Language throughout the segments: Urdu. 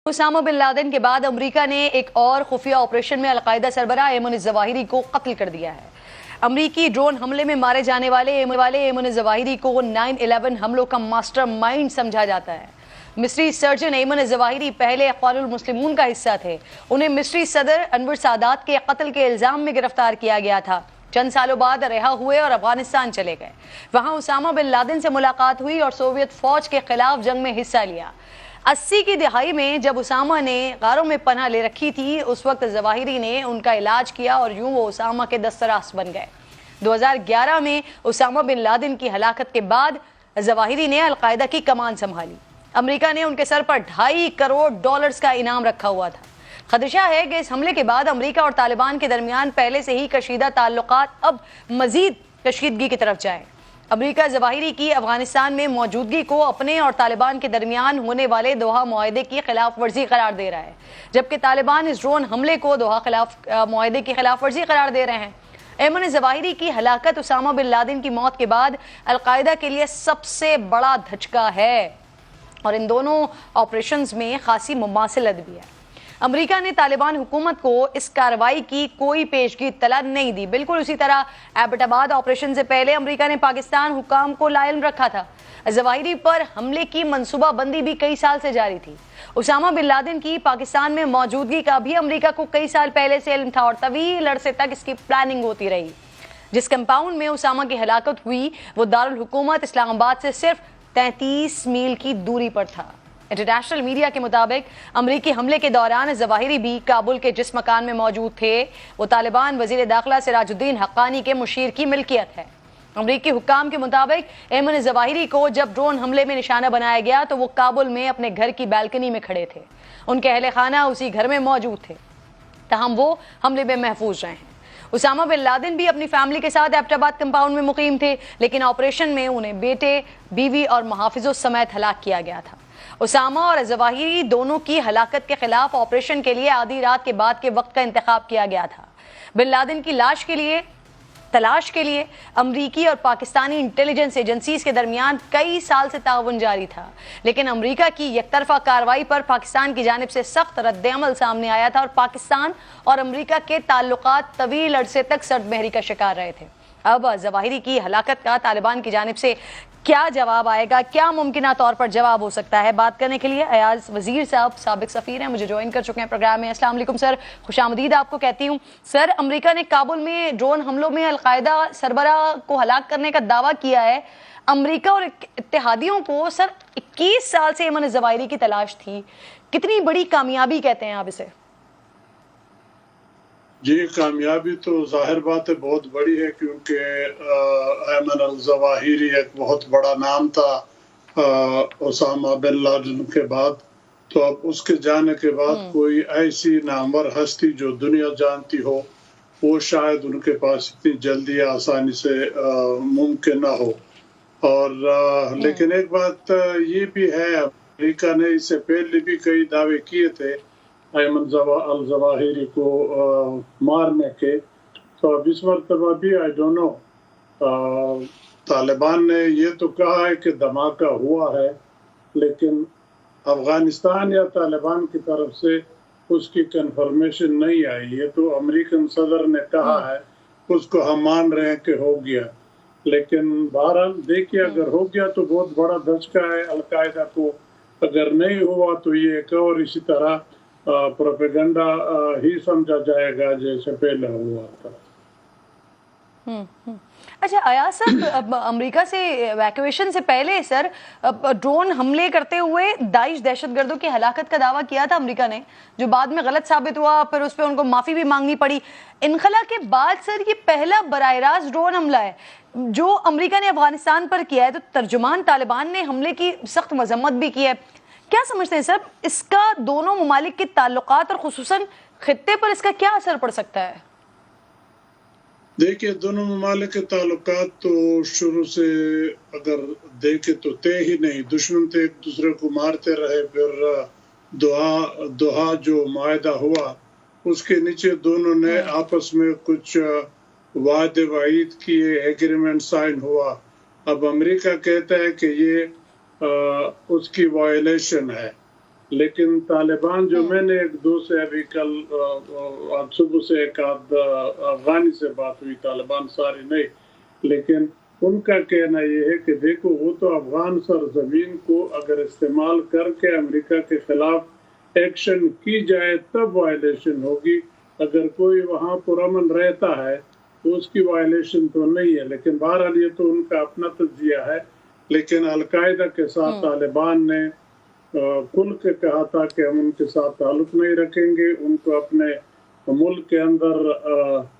اسامہ بن لادن کے بعد امریکہ نے ایک اور خفیہ آپریشن میں القاعدہ سربراہ ایمن الظواہری کو قتل کر دیا ہے۔ امریکی ڈرون حملے میں مارے جانے والے ایمن الظواہری کو 9/11 حملوں کا ماسٹر مائنڈ سمجھا جاتا ہے۔ مصری سرجن ایمن الظواہری پہلے اقوال المسلمون کا حصہ تھے۔ انہیں مصری صدر انور سادات کے قتل کے الزام میں گرفتار کیا گیا تھا۔ چند سالوں بعد رہا ہوئے اور افغانستان چلے گئے۔ وہاں اسامہ بن لادن سے ملاقات ہوئی اور سوویت فوج کے خلاف جنگ میں حصہ لیا۔ 80 کی دہائی میں جب اسامہ نے غاروں میں پناہ لے رکھی تھی، اس وقت ظواہری نے ان کا علاج کیا اور یوں وہ اسامہ کے دستراس بن گئے۔ 2011 میں اسامہ بن لادن کی ہلاکت کے بعد ظواہری نے القاعدہ کی کمان سنبھالی۔ امریکہ نے ان کے سر پر $2.5 کروڑ کا انعام رکھا ہوا تھا۔ خدشہ ہے کہ اس حملے کے بعد امریکہ اور طالبان کے درمیان پہلے سے ہی کشیدہ تعلقات اب مزید کشیدگی کی طرف جائیں۔ امریکہ ظواہری کی افغانستان میں موجودگی کو اپنے اور طالبان کے درمیان ہونے والے دوحہ معاہدے کی خلاف ورزی قرار دے رہا ہے، جبکہ طالبان اس ڈرون حملے کو دوحہ معاہدے کی خلاف ورزی قرار دے رہے ہیں۔ ایمن ظواہری کی ہلاکت اسامہ بن لادن کی موت کے بعد القاعدہ کے لیے سب سے بڑا دھچکا ہے اور ان دونوں آپریشنز میں خاصی مماثلت بھی ہے۔ امریکہ نے طالبان حکومت کو اس کارروائی کی کوئی پیشگی اطلاع نہیں دی۔ بالکل اسی طرح ایبٹ آباد آپریشن سے پہلے امریکہ نے پاکستان حکام کو لاعلم رکھا تھا۔ ظواہری پر حملے کی منصوبہ بندی بھی کئی سال سے جاری تھی۔ اسامہ بن لادن کی پاکستان میں موجودگی کا بھی امریکہ کو کئی سال پہلے سے علم تھا اور طویل عرصے تک اس کی پلاننگ ہوتی رہی۔ جس کمپاؤنڈ میں اسامہ کی ہلاکت ہوئی وہ دارالحکومت اسلام آباد سے صرف 33 میل کی دوری پر تھا۔ انٹرنیشنل میڈیا کے مطابق امریکی حملے کے دوران ظواہری بھی کابل کے جس مکان میں موجود تھے وہ طالبان وزیر داخلہ سراج الدین حقانی کے مشیر کی ملکیت ہے۔ امریکی حکام کے مطابق ایمن ظواہری کو جب ڈرون حملے میں نشانہ بنایا گیا تو وہ کابل میں اپنے گھر کی بالکنی میں کھڑے تھے۔ ان کے اہل خانہ اسی گھر میں موجود تھے، تاہم وہ حملے میں محفوظ رہے ہیں۔ اسامہ بن لادن بھی اپنی فیملی کے ساتھ ایبٹ آباد کمپاؤنڈ میں مقیم تھے، لیکن آپریشن میں انہیں بیٹے، بیوی اور محافظوں سمیت ہلاک کیا گیا تھا۔ اسامہ اور ظواہری دونوں کی ہلاکت کے خلاف آپریشن کے لیے آدھی رات کے بعد کے وقت کا انتخاب کیا گیا تھا۔ بن لادن کی تلاش کے لیے امریکی اور پاکستانی انٹیلیجنس ایجنسیز کے درمیان کئی سال سے تعاون جاری تھا، لیکن امریکہ کی یک طرفہ کارروائی پر پاکستان کی جانب سے سخت رد عمل سامنے آیا تھا اور پاکستان اور امریکہ کے تعلقات طویل عرصے تک سرد مہری کا شکار رہے تھے۔ اب ظواہری کی ہلاکت کا طالبان کی جانب سے کیا جواب آئے گا، کیا ممکنہ طور پر جواب ہو سکتا ہے؟ بات کرنے کے لیے ایاز وزیر صاحب سابق سفیر ہیں، مجھے جوائن کر چکے ہیں پروگرام میں۔ السلام علیکم سر، خوش آمدید آپ کو کہتی ہوں۔ سر، امریکہ نے کابل میں ڈرون حملوں میں القاعدہ سربراہ کو ہلاک کرنے کا دعویٰ کیا ہے۔ امریکہ اور اتحادیوں کو سر 21 سال سے ایمن الظواہری کی تلاش تھی، کتنی بڑی کامیابی کہتے ہیں آپ اسے؟ جی، کامیابی تو ظاہر بات ہے بہت بڑی ہے، کیونکہ ایمن الظواہری ایک بہت بڑا نام تھا اسامہ بن لادن کے بعد، تو اب اس کے جانے کے بعد کوئی ایسی نامور ہستی جو دنیا جانتی ہو وہ شاید ان کے پاس اتنی جلدی آسانی سے ممکن نہ ہو۔ اور لیکن ایک بات یہ بھی ہے، امریکہ نے اس سے پہلے بھی کئی دعوے کیے تھے ایمن الظواہری کو مارنے کے، تو اب اس مرتبہ بھی آئی ڈونٹ نو، طالبان نے یہ تو کہا ہے کہ دھماکہ ہوا ہے، لیکن افغانستان یا طالبان کی طرف سے اس کی کنفرمیشن نہیں آئی۔ یہ تو امریکن صدر نے کہا ہے، اس کو ہم مان رہے ہیں کہ ہو گیا، لیکن بہرحال دیکھیے اگر ہو گیا تو بہت بڑا دھچکا ہے القاعدہ کو، اگر نہیں ہوا تو یہ ایک اور اسی طرح پروپیگنڈا ہی سمجھا جائے گا جیسے پہلے ہوا تھا۔ اچھا ایاز صاحب، امریکہ سے ایویکویشن سے پہلے سر ڈرون حملے کرتے ہوئے داعش دہشت گردوں کی ہلاکت کا دعویٰ کیا تھا امریکہ نے، جو بعد میں غلط ثابت ہوا، پھر اس پہ ان کو معافی بھی مانگنی پڑی۔ انخلا کے بعد سر یہ پہلا براہ راست ڈرون حملہ ہے جو امریکہ نے افغانستان پر کیا ہے، تو ترجمان طالبان نے حملے کی سخت مذمت بھی کی ہے۔ کیا سمجھتے ہیں سر اس کا دونوں ممالک کے تعلقات اور خصوصاً خطے پر اس کا کیا اثر پڑ سکتا ہے؟ دیکھیے، دونوں ممالک کے تعلقات تو شروع سے اگر دیکھے تو طے ہی نہیں، دشمن تھے، ایک دوسرے کو مارتے رہے، پھر دوحہ جو معاہدہ ہوا اس کے نیچے دونوں نے آپس میں کچھ وعدے وعید کیے، ایگریمنٹ سائن ہوا۔ اب امریکہ کہتا ہے کہ یہ اس کی وائلیشن ہے، لیکن طالبان جو میں نے ایک دو سے ابھی کل آج صبح سے ایک آدھ افغانی سے بات ہوئی، طالبان سارے نہیں، لیکن ان کا کہنا یہ ہے کہ دیکھو وہ تو افغان سرزمین کو اگر استعمال کر کے امریکہ کے خلاف ایکشن کی جائے تب وائلیشن ہوگی، اگر کوئی وہاں پرامن رہتا ہے تو اس کی وائلیشن تو نہیں ہے۔ لیکن بہرحال یہ تو ان کا اپنا تجزیہ ہے، لیکن القاعدہ کے ساتھ طالبان نے کھل کے کہا تھا کہ ہم ان کے ساتھ تعلق نہیں رکھیں گے، ان کو اپنے ملک کے اندر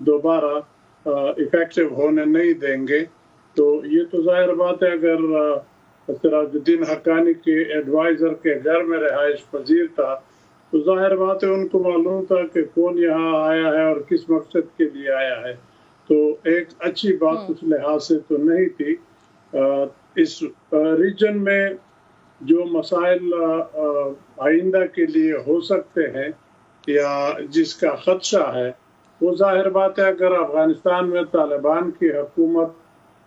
دوبارہ افیکٹو ہونے نہیں دیں گے۔ تو یہ تو ظاہر بات ہے، اگر سراج الدین حقانی کے ایڈوائزر کے گھر میں رہائش پذیر تھا تو ظاہر بات ہے ان کو معلوم تھا کہ کون یہاں آیا ہے اور کس مقصد کے لیے آیا ہے، تو ایک اچھی بات اس لحاظ سے تو نہیں تھی۔ اس ریجن میں جو مسائل آئندہ کے لیے ہو سکتے ہیں یا جس کا خدشہ ہے، وہ ظاہر بات ہے اگر افغانستان میں طالبان کی حکومت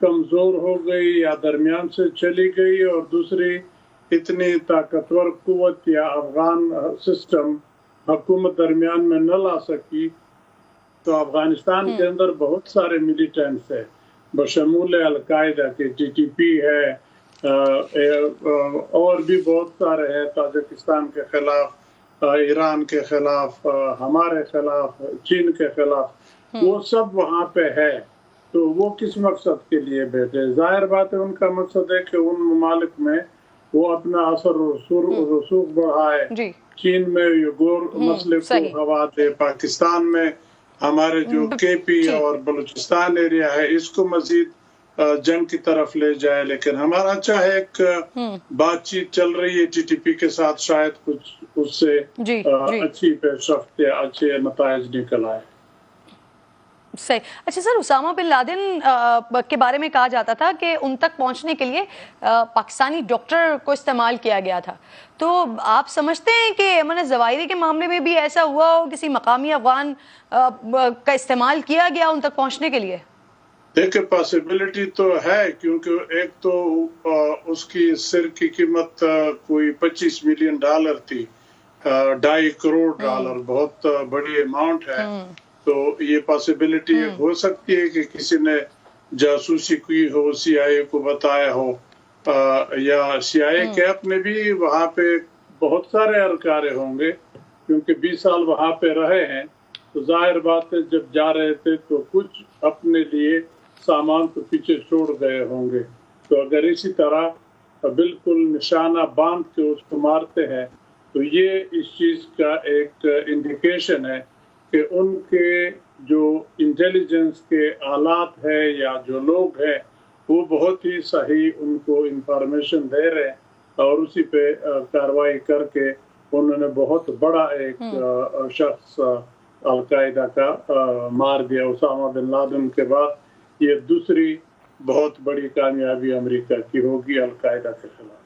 کمزور ہو گئی یا درمیان سے چلی گئی اور دوسری اتنی طاقتور قوت یا افغان سسٹم حکومت درمیان میں نہ لا سکی، تو افغانستان کے اندر بہت سارے ملیٹنٹس ہیں بشمول القاعدہ کے، ٹی ٹی پی ہے اور بھی بہت سارے ہیں، تاجکستان کے خلاف، ایران کے خلاف، ہمارے خلاف، چین کے خلاف، وہ سب وہاں پہ ہے۔ تو وہ کس مقصد کے لیے بیٹھے؟ ظاہر بات ہے ان کا مقصد ہے کہ ان ممالک میں وہ اپنا اثر و رسوخ بڑھائے، چین میں یگور مسئلے کو ہوا دے، پاکستان میں ہمارے جو کے پی اور بلوچستان ایریا ہے اس کو مزید جنگ کی طرف لے جائے۔ لیکن ہمارا چاہے ایک بات چیت چل رہی ہے ٹی ٹی پی کے ساتھ، شاید کچھ اس سے اچھی پیش رفت یا اچھے نتائج نکل آئے۔ صحیح۔ اچھا سر، اسامہ بن لادن کے بارے میں کہا جاتا تھا کہ ان تک پہنچنے کے لیے پاکستانی ڈاکٹر کو استعمال کیا گیا تھا، تو آپ سمجھتے ہیں کہ ایمن الظواہری کے معاملے میں بھی ایسا ہوا ہو، کسی مقامی افغان کا استعمال کیا گیا ان تک پہنچنے کے لیے؟ دیکھیں پاسبلٹی تو ہے، کیونکہ ایک تو اس کی سر کی قیمت کوئی $25 ملین تھی، $2.5 کروڑ، بہت بڑی اماؤنٹ ہے۔ تو یہ پاسبلٹی ہو سکتی ہے کہ کسی نے جاسوسی کی ہو، سی آئی اے کو بتایا ہو، یا سی آئی اے کے اپنے بھی وہاں پہ بہت سارے اہلکار ہوں گے، کیونکہ 20 سال وہاں پہ رہے ہیں، تو ظاہر بات ہے جب جا رہے تھے تو کچھ اپنے لیے سامان تو پیچھے چھوڑ گئے ہوں گے۔ تو اگر اسی طرح بالکل نشانہ باندھ کے اس کو مارتے ہیں تو یہ اس چیز کا ایک انڈیکیشن ہے کہ ان کے جو انٹیلیجنس کے آلات ہے یا جو لوگ ہیں وہ بہت ہی صحیح ان کو انفارمیشن دے رہے ہیں، اور اسی پہ کارروائی کر کے انہوں نے بہت بڑا ایک شخص القاعدہ کا مار دیا۔ اسامہ بن لادن کے بعد یہ دوسری بہت بڑی کامیابی امریکہ کی ہوگی القاعدہ کے خلاف۔